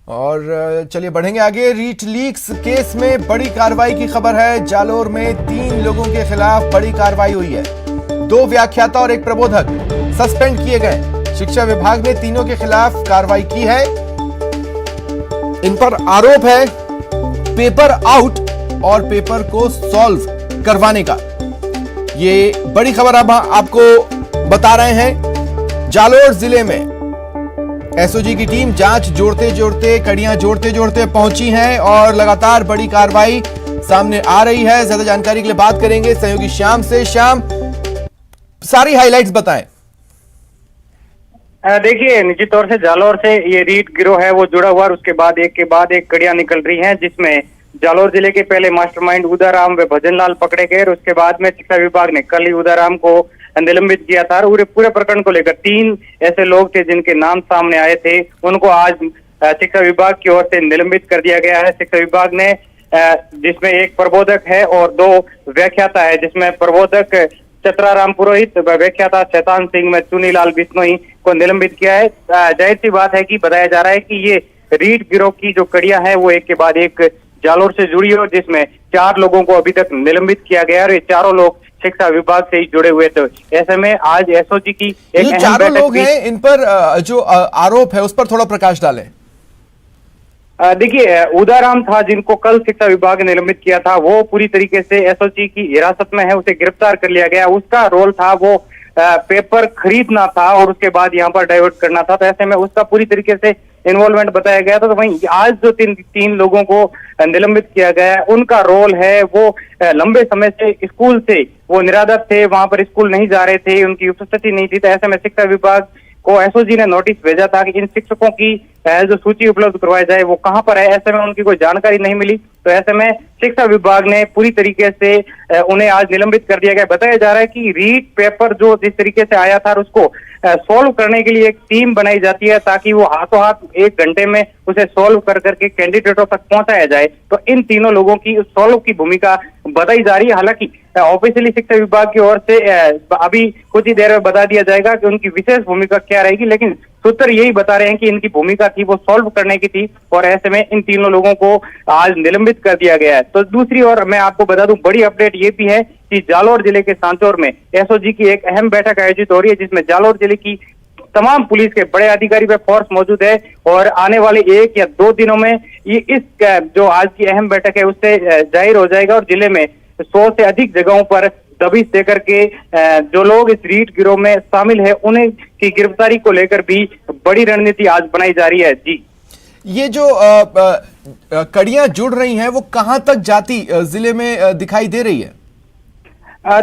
और चलिए बढ़ेंगे आगे। रीट लीक्स केस में बड़ी कार्रवाई की खबर है। जालोर में 3 लोगों के खिलाफ बड़ी कार्रवाई हुई है। 2 व्याख्याता और 1 प्रबोधक सस्पेंड किए गए। शिक्षा विभाग ने तीनों के खिलाफ कार्रवाई की है। इन पर आरोप है पेपर आउट और पेपर को सॉल्व करवाने का। ये बड़ी खबर अब आपको बता रहे हैं। जालोर जिले में एसओजी की टीम जांच कड़ियां जोड़ते जोड़ते पहुंची है और लगातार बड़ी कार्रवाई सामने आ रही है। ज्यादा जानकारी के लिए बात करेंगे सहयोगी श्याम से। श्याम, सारी हाइलाइट्स बताएं। देखिए, निश्चित तौर से जालोर से ये रीट गिरोह है वो जुड़ा हुआ, और उसके बाद एक कड़ियां निकल रही हैं, जिसमें जालोर जिले के पहले मास्टरमाइंड उदाराम व भजनलाल पकड़े गए और उसके बाद में शिक्षा विभाग ने कल ही उदाराम को निलंबित किया था। और पूरे प्रकरण को लेकर 3 ऐसे लोग थे जिनके नाम सामने आए थे, उनको आज शिक्षा विभाग की ओर से निलंबित कर दिया गया है। शिक्षा विभाग ने जिसमें 1 प्रबोधक है और 2 व्याख्याता है, जिसमें प्रबोधक चतराराम पुरोहित व व्याख्याता शैतान सिंह में चुनीलाल बिश्नोई को निलंबित किया है। जाहिर सी बात है कि बताया जा रहा है कि ये रीट गिरोह की जो कड़ियां हैं वो एक के बाद एक जालोर से जुड़ी है, जिसमें 4 लोगों को अभी तक निलंबित किया गया और ये चारों लोग शिक्षा विभाग से ही जुड़े हुए थे। ऐसे में आज एसओजी की एक अहम चारों लोग हैं, इन पर जो आरोप है उस पर थोड़ा प्रकाश डालें। देखिए, उदाराम था जिनको कल शिक्षा विभाग ने निलंबित किया था, वो पूरी तरीके से एसओजी की हिरासत में है, उसे गिरफ्तार कर लिया गया। उसका रोल था वो पेपर खरीदना था और उसके बाद यहाँ पर डाइवर्ट करना था, तो ऐसे में उसका पूरी तरीके से इन्वॉल्वमेंट बताया गया था। तो वहीं आज जो तीन लोगों को निलंबित किया गया है, उनका रोल है वो लंबे समय से स्कूल से वो निरादर थे, वहां पर स्कूल नहीं जा रहे थे, उनकी उपस्थिति नहीं थी। तो ऐसे में शिक्षा विभाग को एसओजी ने नोटिस भेजा था कि इन शिक्षकों की जो सूची उपलब्ध करवाई जाए वो कहां पर है। ऐसे में उनकी कोई जानकारी नहीं मिली, तो ऐसे में शिक्षा विभाग ने पूरी तरीके से उन्हें आज निलंबित कर दिया गया। बताया जा रहा है कि रीट पेपर जो जिस तरीके से आया था उसको सॉल्व करने के लिए एक टीम बनाई जाती है, ताकि वो हाथों हाथ 1 घंटे में उसे सॉल्व कर करके कैंडिडेटों तक पहुंचाया जाए। तो इन तीनों लोगों की सॉल्व की भूमिका बताई जा रही है। हालांकि ऑफिशियली शिक्षा विभाग की ओर से अभी कुछ ही देर में बता दिया जाएगा कि उनकी विशेष भूमिका क्या रहेगी, लेकिन सूत्र यही बता रहे हैं कि इनकी भूमिका थी वो सॉल्व करने की थी, और ऐसे में इन तीनों लोगों को आज निलंबित कर दिया गया है। तो दूसरी ओर मैं आपको बता दूं, बड़ी अपडेट ये भी है कि जालोर जिले के सांचौर में एसओजी की एक अहम बैठक आयोजित हो रही है, जिसमें जालोर जिले की तमाम पुलिस के बड़े अधिकारी व फोर्स मौजूद है, और आने वाले 1 या 2 दिनों में ये इस जो आज की अहम बैठक है उससे जाहिर हो जाएगा, और जिले में 100 से अधिक जगहों पर दबिश देकर के जो लोग इस रीट गिरोह में शामिल है उन्हें की गिरफ्तारी को लेकर भी बड़ी रणनीति आज बनाई जा रही है। जी, ये जो कड़ियां जुड़ रही हैं वो कहां तक जाती जिले में दिखाई दे रही है?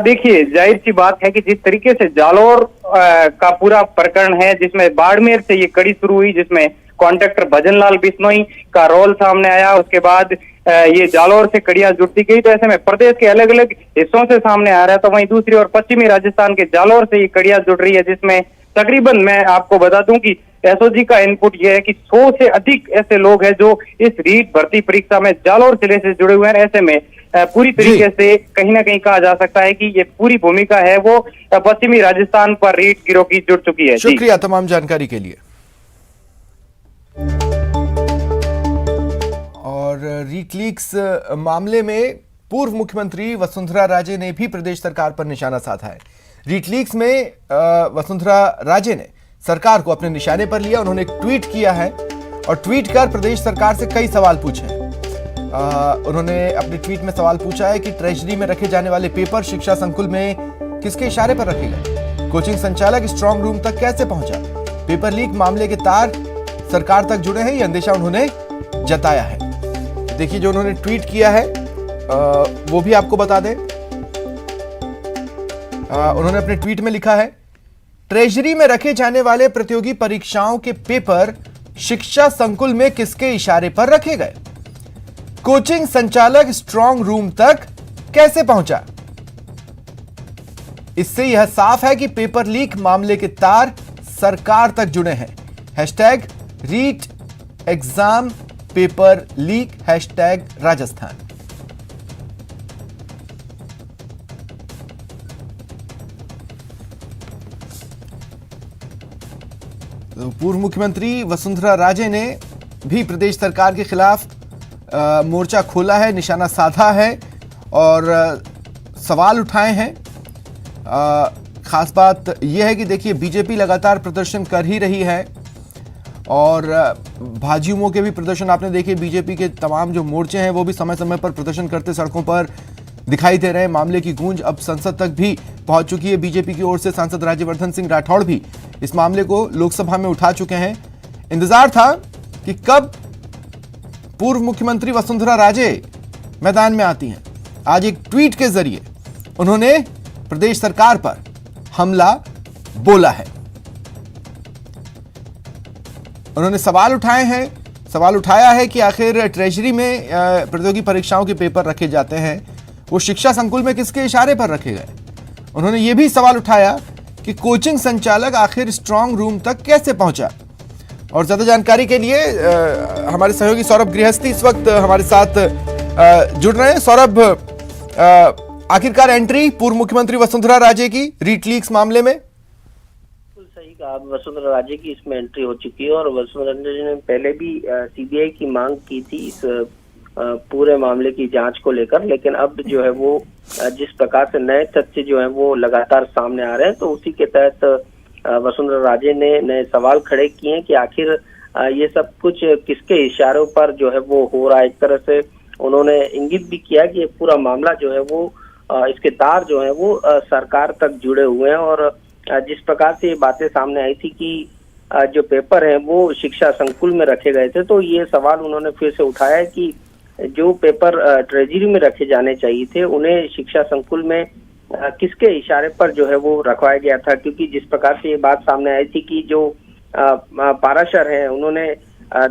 देखिए, जाहिर सी बात है कि जिस तरीके से जालोर का पूरा प्रकरण है, जिसमें बाड़मेर से ये कड़ी शुरू हुई, जिसमें कॉन्ट्रैक्टर भजनलाल बिश्नोई का रोल सामने आया, उसके बाद ये जालोर से कड़ियां जुड़ती गई, तो ऐसे में प्रदेश के अलग अलग हिस्सों से सामने आ रहा है। तो वहीं दूसरी ओर पश्चिमी राजस्थान के जालोर से ये कड़ियां जुड़ रही है, जिसमें तकरीबन मैं आपको बता दूं कि एसओजी का इनपुट यह है कि 100 से अधिक ऐसे लोग हैं जो इस रीट भर्ती परीक्षा में जालोर जिले से जुड़े हुए हैं। ऐसे में पूरी तरीके से कहीं ना कहीं कहा जा सकता है कि ये पूरी भूमिका है वो पश्चिमी राजस्थान पर रीट गिरोह की जुड़ चुकी है। शुक्रिया तमाम जानकारी के लिए। और रीट लीक्स मामले में पूर्व मुख्यमंत्री वसुंधरा राजे ने भी प्रदेश सरकार पर निशाना साधा है। रीट लीक्स में वसुंधरा राजे ने सरकार को अपने निशाने पर लिया। उन्होंने एक ट्वीट किया है और ट्वीट कर प्रदेश सरकार से कई सवाल पूछे हैं। उन्होंने अपने ट्वीट में सवाल पूछा है कि ट्रेजरी में रखे जाने वाले पेपर शिक्षा संकुल में किसके इशारे पर रखे गए? कोचिंग संचालक स्ट्रांग रूम तक कैसे पहुंचा? पेपर लीक मामले के तार सरकार तक जुड़े हैं, यह अंदेशा उन्होंने जताया है। देखिए जो उन्होंने ट्वीट किया है वो भी आपको बता दें। उन्होंने अपने ट्वीट में लिखा है, ट्रेजरी में रखे जाने वाले प्रतियोगी परीक्षाओं के पेपर शिक्षा संकुल में किसके इशारे पर रखे गए? कोचिंग संचालक स्ट्रांग रूम तक कैसे पहुंचा? इससे यह साफ है कि पेपर लीक मामले के तार सरकार तक जुड़े हैं। Hashtag REET exam paper leak, hashtag Rajasthan. तो पूर्व मुख्यमंत्री वसुंधरा राजे ने भी प्रदेश सरकार के खिलाफ मोर्चा खोला है, निशाना साधा है और सवाल उठाए हैं। खास बात यह है कि देखिए बीजेपी लगातार प्रदर्शन कर ही रही है और भाजयुमों के भी प्रदर्शन आपने देखे। बीजेपी के तमाम जो मोर्चे हैं वो भी समय समय पर प्रदर्शन करते सड़कों पर दिखाई दे रहे हैं। मामले की गूंज अब संसद तक भी पहुंच चुकी है। बीजेपी की ओर से सांसद राज्यवर्धन सिंह राठौड़ भी इस मामले को लोकसभा में उठा चुके हैं। इंतजार था कि कब पूर्व मुख्यमंत्री वसुंधरा राजे मैदान में आती हैं। आज एक ट्वीट के जरिए उन्होंने प्रदेश सरकार पर हमला बोला है। उन्होंने सवाल उठाए हैं, सवाल उठाया है कि आखिर ट्रेजरी में प्रतियोगी परीक्षाओं के पेपर रखे जाते हैं, वो शिक्षा संकुल में किसके इशारे पर रखे गए। उन्होंने ये भी सवाल उठाया कि कोचिंग संचालक आखिर स्ट्रांग रूम तक कैसे पहुंचा। और ज्यादा जानकारी के लिए हमारे सहयोगी सौरभ गृहस्थी इस वक्त हमारे साथ जुड़ रहे हैं। सौरभ, आखिरकार एंट्री पूर्व मुख्यमंत्री वसुंधरा राजे की रीट लीक्स मामले में। सही कहा, वसुंधरा राजे की इसमें एंट्री हो चुकी है और वसुंधरा राजे ने पहले भी सीबीआई की मांग की थी इस पूरे मामले की जांच को लेकर, लेकिन अब जो है वो जिस प्रकार से नए तथ्य जो है वो लगातार सामने आ रहे हैं तो उसी के तहत वसुंधरा राजे ने नए सवाल खड़े किए हैं कि आखिर ये सब कुछ किसके इशारों पर जो है वो हो रहा है। एक तरह से उन्होंने इंगित भी किया कि ये पूरा मामला जो है वो इसके तार जो है वो सरकार तक जुड़े हुए हैं और जिस प्रकार से ये बातें सामने आई थी कि जो पेपर हैं वो शिक्षा संकुल में रखे गए थे, तो ये सवाल उन्होंने फिर से उठाया है कि जो पेपर ट्रेजरी में रखे जाने चाहिए थे उन्हें शिक्षा संकुल में किसके इशारे पर जो है वो रखवाया गया था। क्योंकि जिस प्रकार से ये बात सामने आई थी कि जो पाराशर हैं उन्होंने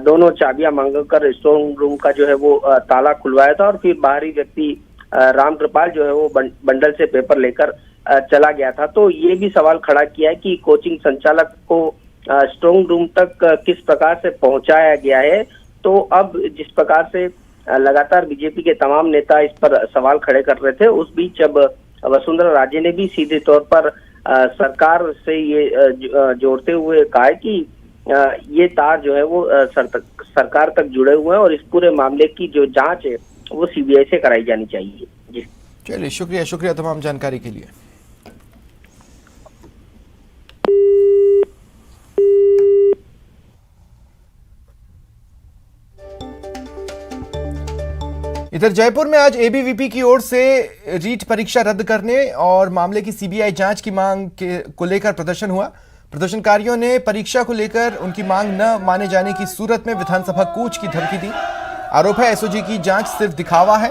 दोनों चाबियां मांगकर स्ट्रांग रूम का जो है वो ताला खुलवाया था और फिर बाहरी व्यक्ति रामकृपाल जो है वो बंडल से पेपर लेकर चला गया था। तो ये भी सवाल खड़ा किया है कि कोचिंग संचालक को स्ट्रांग रूम तक किस प्रकार से पहुंचाया गया है। तो अब जिस प्रकार से लगातार बीजेपी के तमाम नेता इस पर सवाल खड़े कर रहे थे, उस बीच अब वसुंधरा राजे ने भी सीधे तौर पर सरकार से ये जोड़ते हुए कहा है कि ये तार जो है वो सरकार तक जुड़े हुए हैं और इस पूरे मामले की जो जांच है वो सीबीआई से कराई जानी चाहिए। जी चलिए, शुक्रिया तमाम जानकारी के लिए। इधर जयपुर में आज एबीवीपी की ओर से रीट परीक्षा रद्द करने और मामले की सीबीआई जांच की मांग को लेकर प्रदर्शन हुआ। प्रदर्शनकारियों ने परीक्षा को लेकर उनकी मांग न माने जाने की सूरत में विधानसभा कूच की धमकी दी। आरोप है एसओजी की जांच सिर्फ दिखावा है,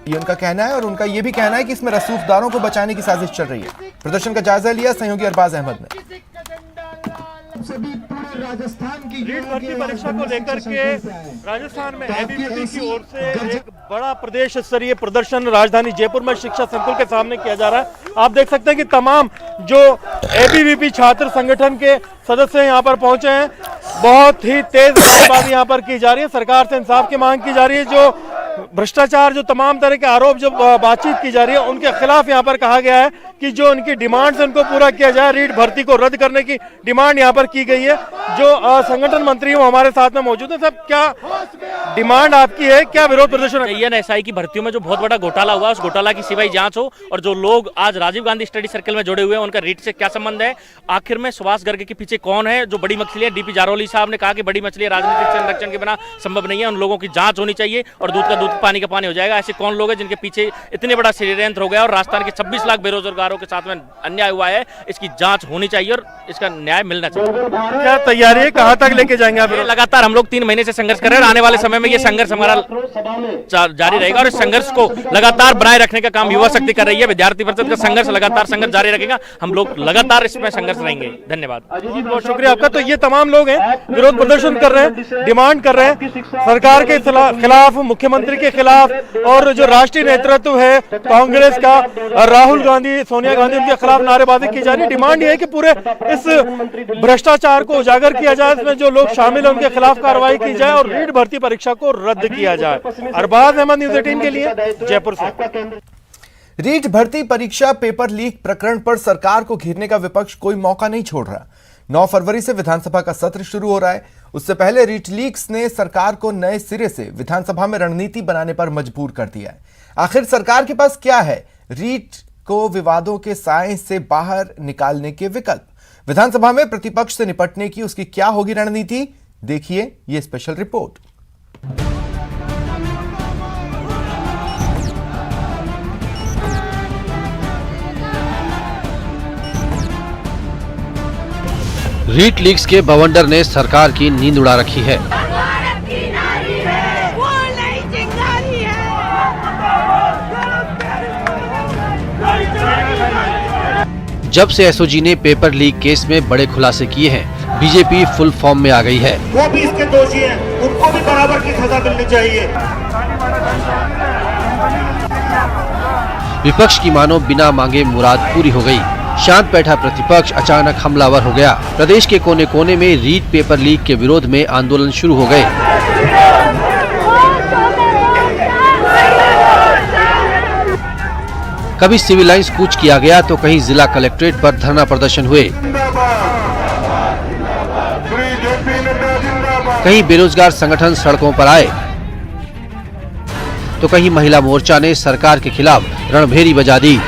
ये उनका कहना है और उनका ये भी कहना है कि इसमें रसूखदारों को बचाने की साजिश चल रही है। प्रदर्शन का जायजा लिया सहयोगी अरबाज अहमद ने। रीट भर्ती परीक्षा को लेकर के राजस्थान में एबीवीपी की ओर से एक बड़ा प्रदेश स्तरीय प्रदर्शन राजधानी जयपुर में शिक्षा संकुल के सामने किया जा रहा है। आप देख सकते हैं कि तमाम जो एबीवीपी छात्र संगठन के सदस्य यहाँ पर पहुंचे हैं। बहुत ही तेज नारेबाजी यहाँ पर की जा रही है, सरकार से इंसाफ की मांग की जा रही है। जो भ्रष्टाचार, जो तमाम तरह के आरोप जो बातचीत की जा रही है उनके खिलाफ यहाँ पर कहा गया है कि जो उनकी डिमांड है उनको पूरा किया जाए। रीट भर्ती को रद्द करने की डिमांड यहाँ पर की गई है। जो संगठन मंत्री वो हमारे साथ में मौजूद है। सब क्या डिमांड आपकी है, क्या विरोध प्रदर्शन है? एसआई की भर्तियों में जो बहुत बड़ा घोटाला हुआ उस घोटाला की सीबीआई जांच हो और जो लोग आज राजीव गांधी स्टडी सर्कल में जुड़े हुए हैं उनका रीट से क्या संबंध है, आखिर में सुभाष गर्ग के पीछे कौन है। जो बड़ी मछली है, डीपी जारौली साहब ने कहा कि बड़ी मछली राजनीतिक संरक्षण के बिना संभव नहीं है, उन लोगों की जांच होनी चाहिए और दूध का दूध पानी का पानी हो जाएगा। ऐसे कौन लोग हैं जिनके पीछे इतने बड़ा षड्यंत्र हो गया और राजस्थान के 26 लाख बेरोजगारों के साथ में अन्याय हुआ है, इसकी जांच होनी चाहिए और इसका न्याय मिलना चाहिए। क्या तैयारी है, कहां तक लेके जाएंगे आप? लगातार हम लोग 3 महीने से संघर्ष कर रहे हैं। आने वाले समय में ये संघर्ष हमारा जारी रहेगा और इस संघर्ष को लगातार बनाए रखने का काम युवा शक्ति कर रही है। विद्यार्थी परिषद का संघर्ष लगातार संघर्ष जारी रखेगा। हम लोग लगातार इसमें संघर्ष रहेंगे। धन्यवाद। बहुत शुक्रिया आपका। तो ये तमाम लोग हैं, विरोध प्रदर्शन कर रहे हैं, डिमांड कर रहे हैं सरकार के खिलाफ, मुख्यमंत्री के खिलाफ और जो राष्ट्रीय नेतृत्व है कांग्रेस का, राहुल गांधी, सोनिया गांधी, उनके खिलाफ नारेबाजी की जा रही है। डिमांड ये है कि पूरे इस भ्रष्टाचार को उजागर किया जाए, इसमें जो लोग शामिल हैं उनके खिलाफ कार्रवाई की जाए और रीट भर्ती परीक्षा को रद्द किया जाए। अरबाज अहमद, न्यूज़ 18 के लिए जयपुर से। रीट भर्ती परीक्षा पेपर लीक प्रकरण पर सरकार को घेरने का विपक्ष कोई मौका नहीं छोड़ रहा। 9 फरवरी से विधानसभा का सत्र शुरू हो रहा है उससे पहले रीटलीक्स ने सरकार को नए सिरे से विधानसभा में रणनीति बनाने पर मजबूर कर दिया है। आखिर सरकार के पास क्या है रीट को विवादों के साए से बाहर निकालने के विकल्प? विधानसभा में प्रतिपक्ष से निपटने की उसकी क्या होगी रणनीति? देखिए ये स्पेशल रिपोर्ट। रीट लीक्स के बवंडर ने सरकार की नींद उड़ा रखी है। जब से एसओजी ने पेपर लीक केस में बड़े खुलासे किए हैं, बीजेपी फुल फॉर्म में आ गई है। वो भी इसके दोषी हैं, उनको भी बराबर की सजा मिलनी चाहिए। विपक्ष की मानो बिना मांगे मुराद पूरी हो गई। शांत बैठा प्रतिपक्ष अचानक हमलावर हो गया। प्रदेश के कोने कोने में रीट पेपर लीक के विरोध में आंदोलन शुरू हो गए। कभी सिविल लाइंस कूच किया गया तो कहीं जिला कलेक्ट्रेट पर धरना प्रदर्शन हुए। कहीं बेरोजगार संगठन सड़कों पर आए तो कहीं महिला मोर्चा ने सरकार के खिलाफ रणभेरी बजा दी।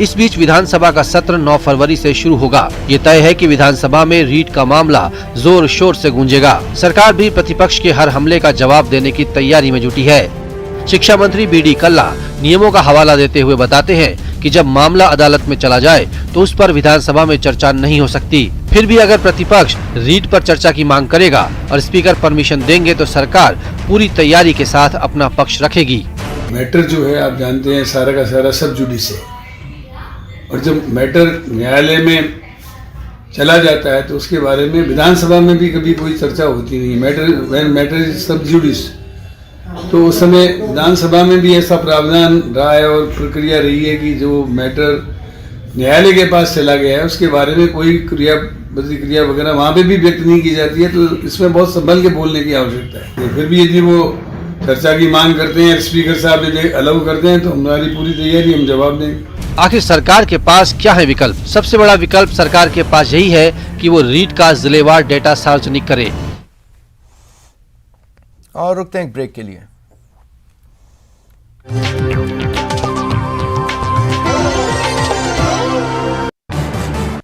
इस बीच विधानसभा का सत्र 9 फरवरी से शुरू होगा। ये तय है कि विधानसभा में रीट का मामला जोर शोर से गूंजेगा। सरकार भी प्रतिपक्ष के हर हमले का जवाब देने की तैयारी में जुटी है। शिक्षा मंत्री बीडी कल्ला नियमों का हवाला देते हुए बताते हैं कि जब मामला अदालत में चला जाए तो उस पर विधानसभा में चर्चा नहीं हो सकती। फिर भी अगर प्रतिपक्ष रीट पर चर्चा की मांग करेगा और स्पीकर परमिशन देंगे तो सरकार पूरी तैयारी के साथ अपना पक्ष रखेगी। मैटर जो है आप जानते हैं सारा का सारा सब जुडिस है, और जब मैटर न्यायालय में चला जाता है तो उसके बारे में विधानसभा में भी कभी कोई चर्चा होती नहीं। मैटर सब जुडिस, तो उस समय विधानसभा में भी ऐसा प्रावधान रहा है और प्रक्रिया रही है कि जो मैटर न्यायालय के पास चला गया है उसके बारे में कोई क्रिया प्रतिक्रिया वगैरह वहाँ पे भी व्यक्त नहीं की जाती है। तो इसमें बहुत संभल के बोलने की आवश्यकता है। तो फिर भी यदि वो चर्चा की मांग करते हैं, स्पीकर साहब यदि अलाउ करते हैं तो हमारी पूरी तैयारी, हम जवाब देंगे। आखिर सरकार के पास क्या है विकल्प? सबसे बड़ा विकल्प सरकार के पास यही है कि वो रीट का जिलेवार डेटा सार्वजनिक करे। और रुकते हैं एक ब्रेक के लिए।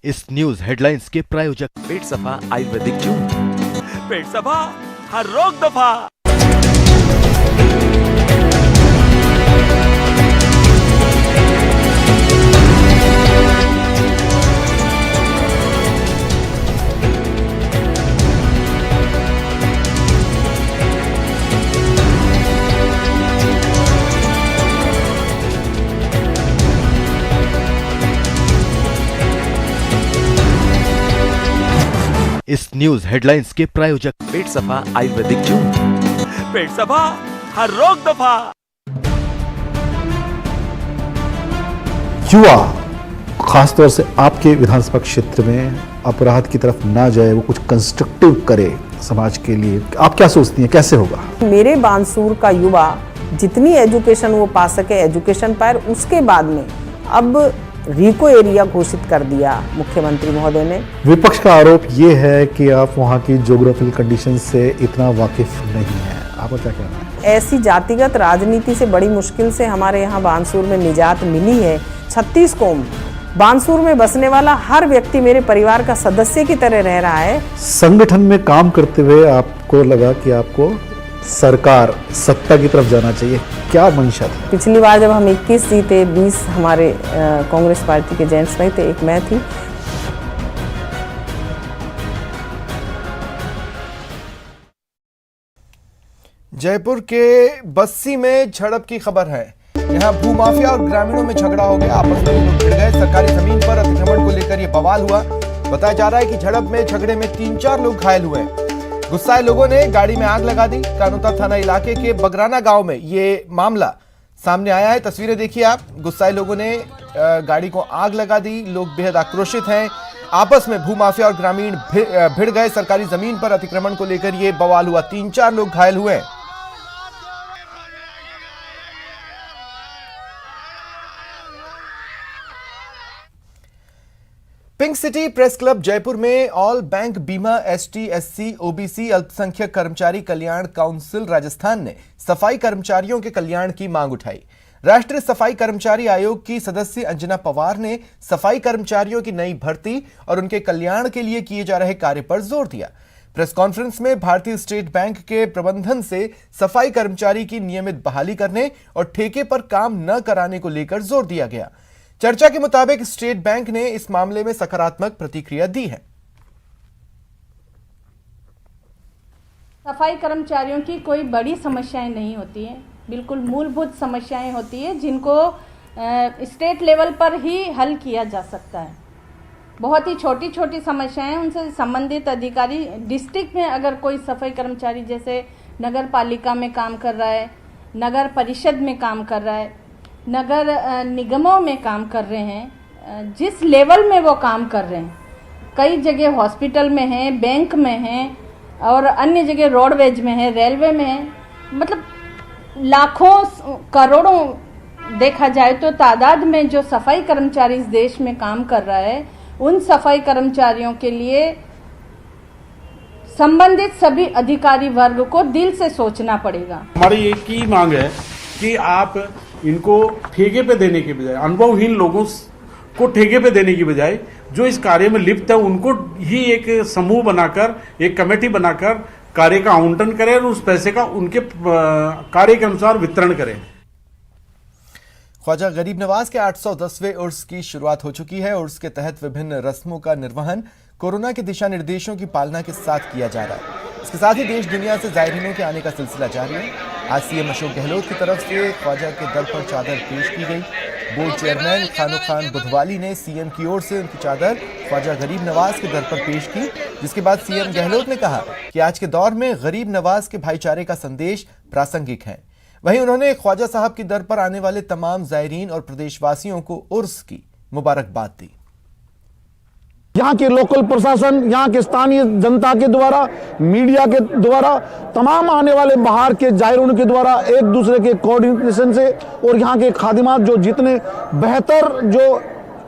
इस न्यूज हेडलाइंस के प्रायोजक पेट सफा आयुर्वेदिक जून, पेट सफा हर रोग दफा। इस न्यूज हेडलाइंस के प्रायोजक पेट सफा आयुर्वेदिक जून, पेट सफा हर रोग दफा। युवा खासतौर से आपके विधानसभा क्षेत्र में अपराध की तरफ ना जाए, वो कुछ कंस्ट्रक्टिव करे समाज के लिए, आप क्या सोचती हैं कैसे होगा? मेरे बानसूर का युवा जितनी एजुकेशन वो पा सके एजुकेशन पाए। उसके बाद में अब रिको एरिया घोषित कर दिया मुख्यमंत्री महोदय ने। विपक्ष का आरोप ये है कि आप वहाँ की ज्योग्राफिकल कंडीशन से इतना वाकिफ नहीं है, आपका क्या कहना है? ऐसी जातिगत राजनीति से बड़ी मुश्किल से हमारे यहाँ बानसूर में निजात मिली है। 36 कौम बानसूर में बसने वाला हर व्यक्ति मेरे परिवार का सदस्य की तरह रह रहा है। संगठन में काम करते हुए आपको लगा कि आपको सरकार सत्ता की तरफ जाना चाहिए, क्या मंशा था? पिछली बार जब हम 21 जीते, 20 हमारे कांग्रेस पार्टी के जेंट्स में थे, एक मैं थी। जयपुर के बस्सी में झड़प की खबर है। यहाँ भूमाफिया और ग्रामीणों में झगड़ा हो गया, आपस में लोग भिड़ गए। सरकारी जमीन पर अतिक्रमण को लेकर यह बवाल हुआ। बताया जा रहा है कि झड़प में झगड़े में 3-4 लोग घायल हुए। गुस्साए लोगों ने गाड़ी में आग लगा दी। कानोता थाना इलाके के बगराना गांव में ये मामला सामने आया है। तस्वीरें देखिए आप। गुस्साए लोगों ने गाड़ी को आग लगा दी। लोग बेहद आक्रोशित हैं। आपस में भूमाफिया और ग्रामीण भिड़ गए। सरकारी जमीन पर अतिक्रमण को लेकर ये बवाल हुआ। 3-4 लोग घायल हुए। Pink city press club Jaipur में ऑल बैंक बीमा एसटी एससी ओबीसी अल्पसंख्यक कर्मचारी कल्याण काउंसिल राजस्थान ने सफाई कर्मचारियों के कल्याण की मांग उठाई। राष्ट्रीय सफाई कर्मचारी आयोग की सदस्य अंजना पवार ने सफाई कर्मचारियों की नई भर्ती और उनके कल्याण के लिए किए जा रहे कार्य पर जोर दिया। प्रेस कॉन्फ्रेंस में भारतीय स्टेट बैंक के प्रबंधन से सफाई कर्मचारी की नियमित बहाली करने और ठेके पर काम न कराने को लेकर जोर दिया गया। चर्चा के मुताबिक स्टेट बैंक ने इस मामले में सकारात्मक प्रतिक्रिया दी है। सफाई कर्मचारियों की कोई बड़ी समस्याएं नहीं होती हैं, बिल्कुल मूलभूत समस्याएं होती है जिनको स्टेट लेवल पर ही हल किया जा सकता है। बहुत ही छोटी छोटी समस्याएं, उनसे संबंधित अधिकारी डिस्ट्रिक्ट में अगर कोई सफाई कर्मचारी जैसे नगर पालिका में काम कर रहा है, नगर परिषद में काम कर रहा है, नगर निगमों में काम कर रहे हैं, जिस लेवल में वो काम कर रहे हैं, कई जगह हॉस्पिटल में हैं, बैंक में हैं और अन्य जगह रोडवेज में है, रेलवे में है, मतलब लाखों करोड़ों देखा जाए तो तादाद में जो सफाई कर्मचारी इस देश में काम कर रहा है, उन सफाई कर्मचारियों के लिए संबंधित सभी अधिकारी वर्ग को दिल से सोचना पड़ेगा। हमारी एक ही मांग है कि आप इनको ठेके पे देने के बजाय, अनुभवहीन लोगों को ठेके पे देने की बजाय जो इस कार्य में लिप्त है उनको ही एक समूह बनाकर, एक कमेटी बनाकर कार्य का आवंटन करें और उस पैसे का उनके कार्य के अनुसार वितरण करें। ख्वाजा गरीब नवाज के 810वें उर्स की शुरुआत हो चुकी है। उर्स के तहत विभिन्न रस्मों का निर्वहन कोरोना के दिशा निर्देशों की पालना के साथ किया जा रहा है। इसके साथ ही देश दुनिया से जायरीनों के आने का सिलसिला जारी है। आज सीएम अशोक गहलोत की तरफ से ख्वाजा के दर पर चादर पेश की गई। बोर्ड चेयरमैन खानो खान बुधवाली ने सीएम की ओर से उनकी चादर ख्वाजा गरीब नवाज के दर पर पेश की, जिसके बाद सीएम गहलोत ने कहा कि आज के दौर में गरीब नवाज के भाईचारे का संदेश प्रासंगिक है। वहीं उन्होंने ख्वाजा साहब की दर पर आने वाले तमाम जायरीन और प्रदेशवासियों को उर्स की मुबारकबाद दी। यहाँ के लोकल प्रशासन, यहाँ के स्थानीय जनता के द्वारा, मीडिया के द्वारा, तमाम आने वाले बाहर के जायरीन के द्वारा एक दूसरे के कोऑर्डिनेशन से और यहाँ के खादिमात जो जितने बेहतर जो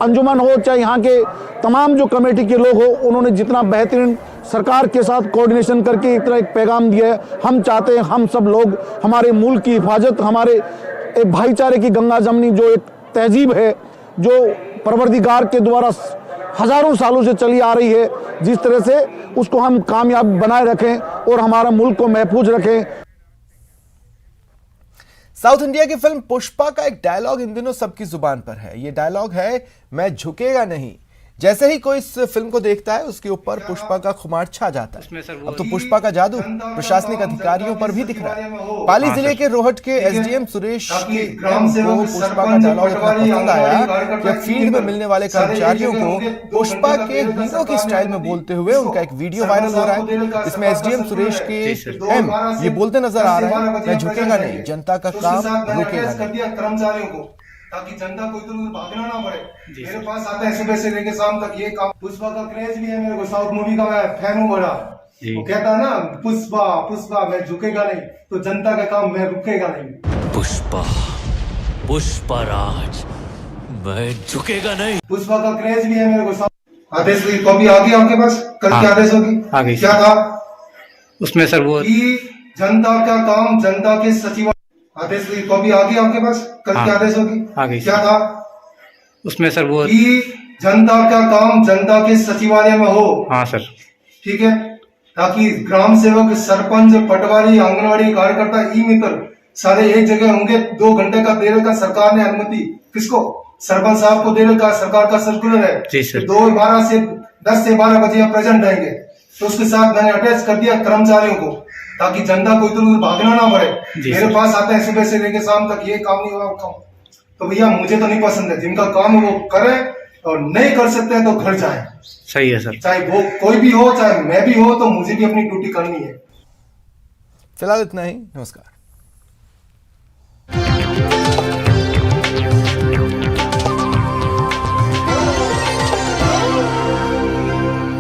अंजुमन हो, चाहे यहाँ के तमाम जो कमेटी के लोग हो, उन्होंने जितना बेहतरीन सरकार के साथ कोऑर्डिनेशन करके इतना एक पैगाम दिया है। हम चाहते हैं हम सब लोग हमारे मुल्क की हिफाजत, हमारे एक भाईचारे की गंगा जमनी जो एक तहजीब है, जो परवरदिगार के द्वारा हजारों सालों से चली आ रही है, जिस तरह से उसको हम कामयाब बनाए रखें और हमारा मुल्क को महफूज रखें। साउथ इंडिया की फिल्म पुष्पा का एक डायलॉग इन दिनों सबकी जुबान पर है। ये डायलॉग है, मैं झुकेगा नहीं। जैसे ही कोई इस फिल्म को देखता है उसके ऊपर पुष्पा का खुमार छा जाता है। अब तो पुष्पा का जादू प्रशासनिक अधिकारियों पर भी दिख रहा है। पाली जिले के रोहट के एसडीएम सुरेश के को पुष्पा का डायलॉग इतना पसंद आया कि अब फील्ड में मिलने वाले कर्मचारियों को पुष्पा के हीरो की स्टाइल में बोलते हुए उनका एक वीडियो वायरल हो रहा है। इसमें एसडीएम सुरेश के एम ये बोलते नजर आ रहे हैं, मैं झुकेगा नहीं, जनता का काम रुकेगा नहीं। ताकि जनता को इधर उधर भागना ना पड़े। मेरे पास आता है सुबह से लेकर शाम तक ये काम। पुष्पा का क्रेज भी है मेरे को, साउथ मूवी का मैं फैन हूँ बड़ा। वो कहता है ना, पुष्पा पुष्पा मैं झुकेगा नहीं, तो जनता का काम मैं रुकेगा नहीं। पुष्पा पुष्पा राज, मैं झुकेगा नहीं। पुष्पा का क्रेज भी है मेरे को। आदेश की कॉपी आ गई आपके पास? कल क्या आदेश होगी? क्या था उसमें सर? वो जनता का काम जनता के सचिव। आदेश की कॉपी आ गई आपके पास? कल क्या आदेश होगी? क्या था उसमें सर? वो जनता का काम जनता के सचिवालय में हो। हाँ सर। ठीक है, ताकि ग्राम सेवक, सरपंच, पटवारी, आंगनवाड़ी कार्यकर्ता, ई मित्र सारे एक जगह होंगे। 2 घंटे का दे रखा सरकार ने अनुमति, किसको? सरपंच साहब को दे रखा, सरकार का सर्कुलर है। जी सर। 10 से 12 बजे यहाँ प्रेजेंट रहेंगे। तो उसके साथ मैंने अटैच कर दिया कर्मचारियों को, ताकि जनता को इधर उधर भागना ना पड़े। मेरे पास आता है सुबह से लेकर शाम तक, ये काम नहीं हुआ काम, तो भैया मुझे तो नहीं पसंद है। जिनका काम है वो करें, और नहीं कर सकते हैं तो घर जाए। सही है सर। चाहे वो कोई भी हो, चाहे मैं भी हो, तो मुझे भी अपनी ड्यूटी करनी है। फिलहाल इतना ही, नमस्कार।